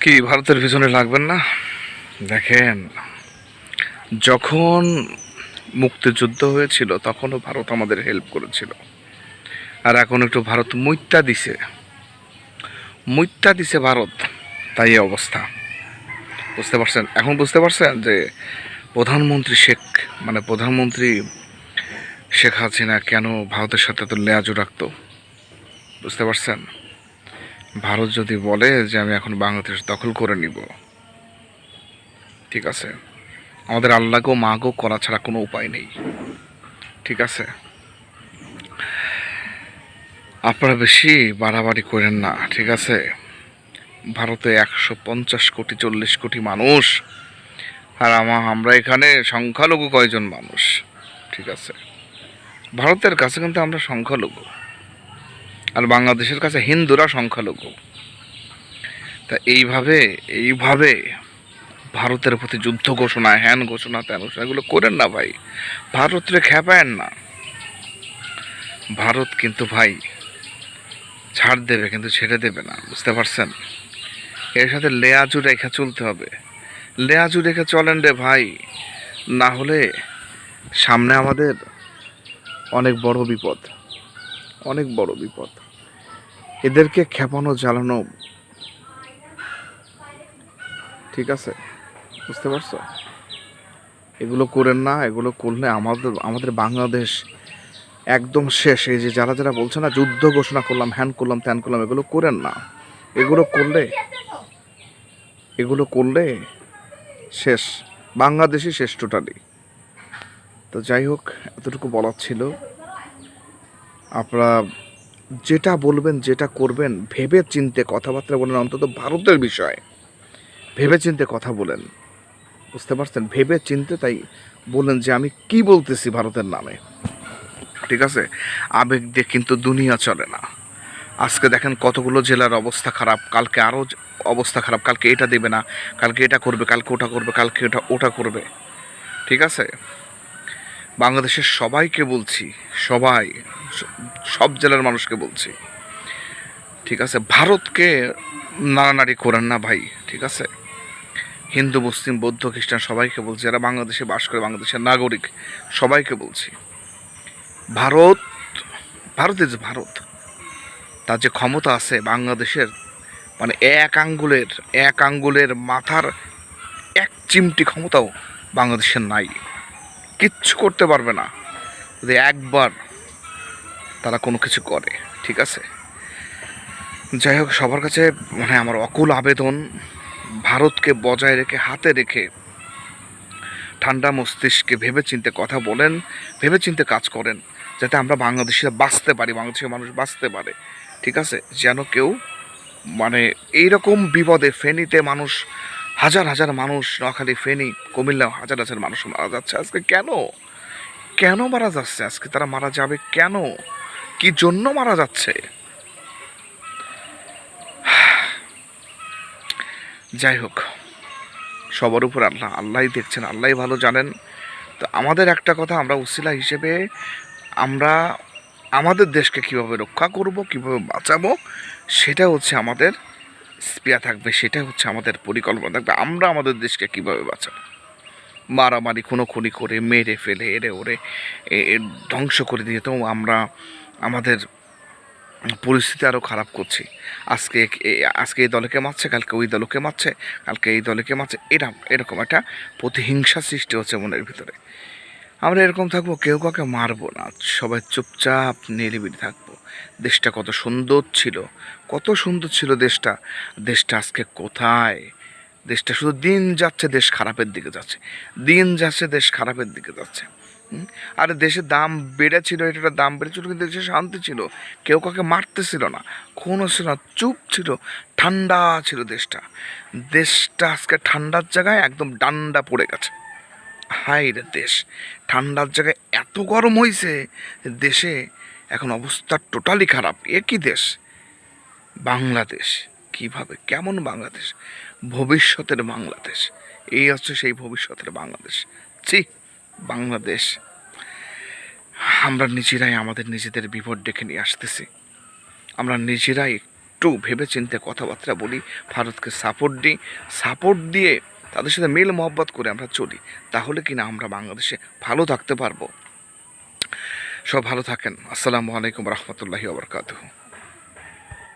কি ভারতের পিছনে লাগবেন না? দেখেন, যখন মুক্তিযুদ্ধ হয়েছিল তখনও ভারত আমাদের হেল্প করেছিল। আর এখন একটু ভারত মুইত্যা দিছে ভারত, তাই এই অবস্থা। বুঝতে পারছেন? এখন বুঝতে পারছেন যে প্রধানমন্ত্রী শেখ হাসিনা কেন ভারতের সাথে তো লেয়াজু রাখতো? বুঝতে পারছেন? ভারত যদি বলে যে আমি এখন বাংলাদেশ দখল করে নিব, ঠিক আছে, আমাদের আল্লাহকেও মাগো করা ছাড়া কোনো উপায় নেই। ঠিক আছে, আপনারা বেশি বাড়াবাড়ি করেন না। ঠিক আছে, ভারতে 150 কোটি 40 কোটি মানুষ, আর আমরা এখানে সংখ্যালঘু কয়জন মানুষ? ঠিক আছে, ভারতের কাছে কিন্তু আমরা সংখ্যালঘু, আর বাংলাদেশের কাছে হিন্দুরা সংখ্যালঘু। তা এইভাবে ভারতের প্রতি যুদ্ধ ঘোষণা, হ্যান ঘোষণা, ত্যান ঘোষণা, এগুলো করেন না ভাই। ভারতরে খেপায়েন না। ভারত কিন্তু ভাই ছাড় দেবে, কিন্তু ছেড়ে দেবে না। বুঝতে পারছেন? এর সাথে লেয়াজু রেখে চলতে হবে। লেয়াজু রেখে চলেন রে ভাই, না হলে সামনে আমাদের অনেক বড় বিপদ, অনেক বড় বিপদ। এদেরকে খেপানো জ্বালানো, ঠিক আছে? বুঝতে পারছো? এগুলো করেন না। এগুলো করলে আমাদের বাংলাদেশ একদম শেষ। এই যে যারা যারা বলছে না যুদ্ধ ঘোষণা করলাম, হ্যান করলাম, ত্যান করলাম, এগুলো করেন না। এগুলো করলে শেষ, বাংলাদেশই শেষ টোটালি। তো যাই হোক, এতটুকু বলার ছিল। আপনারা যেটা বলবেন, যেটা করবেন, ভেবে চিনতে কথাবার্তা বলেন। অন্তত ভারতের বিষয় ভেবে চিনতে কথা বলেন। বুঝতে পারছেন? ভেবে চিনতে তাই বলেন যে আমি কি বলতেছি ভারতের নামে। ঠিক আছে, আবেগ দিয়ে কিন্তু দুনিয়া চলে না। আজকে দেখেন কতগুলো জেলার অবস্থা খারাপ, কালকে আরও অবস্থা খারাপ, কালকে এটা দেবে না, কালকে এটা করবে, কালকে ওটা করবে, কালকে ওটা করবে। ঠিক আছে, বাংলাদেশের সবাইকে বলছি, সব জেলার মানুষকে বলছি, ঠিক আছে, ভারতকে নাড়ানাড়ি করেন না ভাই। ঠিক আছে, হিন্দু, মুসলিম, বৌদ্ধ, খ্রিস্টান সবাইকে বলছি, যারা বাংলাদেশে বাস করে, বাংলাদেশের নাগরিক, সবাইকে বলছি, ভারত ভারত তার যে ক্ষমতা আছে বাংলাদেশের, মানে এক আঙ্গুলের মাথার এক চিমটি ক্ষমতাও বাংলাদেশের নাই। কিচ্ছু করতে পারবে না যদি একবার তারা কোনো কিছু করে। ঠিক আছে, যাই হোক, সবার কাছে আমার অকুল আবেদন, ভারতকে বজায় রেখে, হাতে রেখে, ঠান্ডা মস্তিষ্কে ভেবে চিন্তে কথা বলেন, ভেবে চিন্তে কাজ করেন, যাতে আমরা বাংলাদেশে বাঁচতে পারি, বাংলাদেশের মানুষ বাঁচতে পারে। ঠিক আছে, যেন কেউ এইরকম বিপদে, ফেনীতে মানুষ, হাজার হাজার মানুষ, নোয়াখালী, ফেনী, কুমিল্লা, হাজার হাজার মানুষ মারা যাচ্ছে আজকে। কেন মারা যাচ্ছে আজকে? তারা মারা যাবে কেন? কি জন্য মারা যাচ্ছে? যাই হোক, সবার উপর আল্লাহই দেখছেন, আল্লাহই ভালো জানেন। তো আমাদের একটা কথা, আমরা উসিলা হিসেবে আমরা আমাদের দেশকে কিভাবে রক্ষা করব, কিভাবে বাঁচাবো, সেটা হচ্ছে আমাদের স্পৃহা থাকবে, সেটা হচ্ছে আমাদের পরিকল্পনা থাকবে। আমরা আমাদের দেশকে কিভাবে বাঁচাবো? মারামারি, খুনোখুনি করে, মেরে ফেলে, ওরে ধ্বংস করে দিয়ে তো আমরা আমাদের পরিস্থিতি আরও খারাপ করছি। আজকে এই দলকে মারছে, কালকে ওই দলকে মারছে, কালকে এই দলকে মারছে, এরকম একটা প্রতিহিংসা সৃষ্টি হচ্ছে মনের ভিতরে। আমরা এরকম থাকবো, কেউ কাউকে মারবো না, সবাই চুপচাপ নিরিবিলি থাকবো। দেশটা কত সুন্দর ছিল দেশটা আজকে কোথায়? দেশটা শুধু দিন যাচ্ছে, দেশ খারাপের দিকে যাচ্ছে। আর দেশের দাম বেড়েছিল, দাম বেড়েছিল, কিন্তু দেশে শান্তি ছিল, কেউ কাউকে মারতেছিল না, খুনও ছিল না, চুপ ছিল, ঠান্ডা ছিল দেশটা আজকে ঠান্ডার জায়গায় একদম ডান্ডা পড়ে গেছে। হাই রে দেশ, ঠান্ডার জায়গায় এত গরম হয়েছে, দেশে এখন অবস্থা টোটালি খারাপ। একই দেশ বাংলাদেশ, কেমন বাংলাদেশ? ভবিষ্যতের বাংলাদেশ, এই হচ্ছে সেই ভবিষ্যতের বাংলাদেশ। বাংলাদেশ আমরা নিজেরাই আমাদের নিজেদের বিপদ ডেকে নিয়ে আসতেছি। আমরা নিজেরাই একটু ভেবে চিন্তে কথাবার্তা বলি, ভারতকে সাপোর্ট দিয়ে তাদের সাথে মেল মহব্বত করে আমরা চলি, তাহলে কিনা আমরা বাংলাদেশে ভালো থাকতে পারবো। সব ভালো থাকেন। আসসালামু আলাইকুম রহমতুল্লাহি ওয়া বারাকাতুহু।